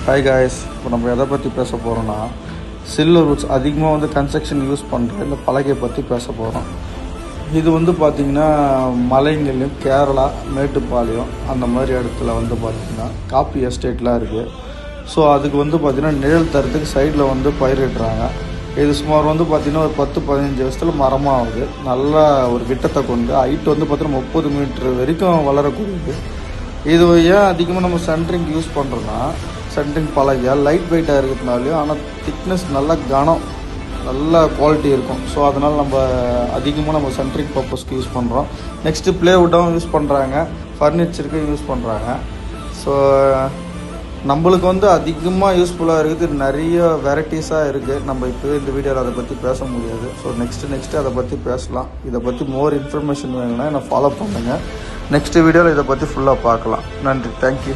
Hi guys, இப்போ நம்ம எதை பற்றி பேச போகிறோன்னா சில்லர் ரூட்ஸ் அதிகமாக வந்து கன்ஸ்ட்ரக்ஷன் யூஸ் பண்ணுற இந்த பலகையை பற்றி பேச போகிறோம். இது வந்து பார்த்திங்கன்னா மலைங்கள்லையும் கேரளா மேட்டுப்பாளையம் அந்த மாதிரி இடத்துல வந்து பார்த்திங்கன்னா காப்பி எஸ்டேட்லாம் இருக்குது. ஸோ அதுக்கு வந்து பார்த்திங்கன்னா நிழல் தரத்துக்கு சைடில் வந்து பயிரிடுறாங்க. இது சுமார் வந்து பார்த்திங்கன்னா ஒரு 10-15 வருஷத்தில் மரமாகுது. நல்லா ஒரு விட்டத்தை கொண்டு ஹைட் வந்து பார்த்திங்கன்னா 30 மீட்டர் வரைக்கும் வளரக்கூடியது. இது ஏன் அதிகமாக நம்ம சென்ட்ரிங் யூஸ் பண்ணுறோன்னா, சென்ட்ரிங் பலகையா லைட் வெயிட்டாக இருக்கிறதுனாலையும், ஆனால் திக்னஸ் நல்லா கனம் நல்ல குவாலிட்டி இருக்கும். ஸோ அதனால் நம்ம அதிகமாக நம்ம சென்ட்ரிங் பர்பஸ்க்கு யூஸ் பண்ணுறோம். நெக்ஸ்ட்டு ப்ளேவுட்டாகவும் யூஸ் பண்ணுறாங்க, ஃபர்னிச்சருக்கு யூஸ் பண்ணுறாங்க. ஸோ நம்மளுக்கு வந்து அதிகமாக யூஸ்ஃபுல்லாக இருக்குது. நிறைய வெரைட்டிஸாக இருக்குது. நம்ம இப்போவே இந்த வீடியோவில் அதை பற்றி பேச முடியாது. ஸோ நெக்ஸ்ட்டு அதை பற்றி பேசலாம். இதை பற்றி மோர் இன்ஃபர்மேஷன் வேணும்னா என்னை ஃபாலோ பண்ணுங்கள். நெக்ஸ்ட் வீடியோவில் இதை பற்றி ஃபுல்லாக பார்க்கலாம். நன்றி, தேங்க்யூ.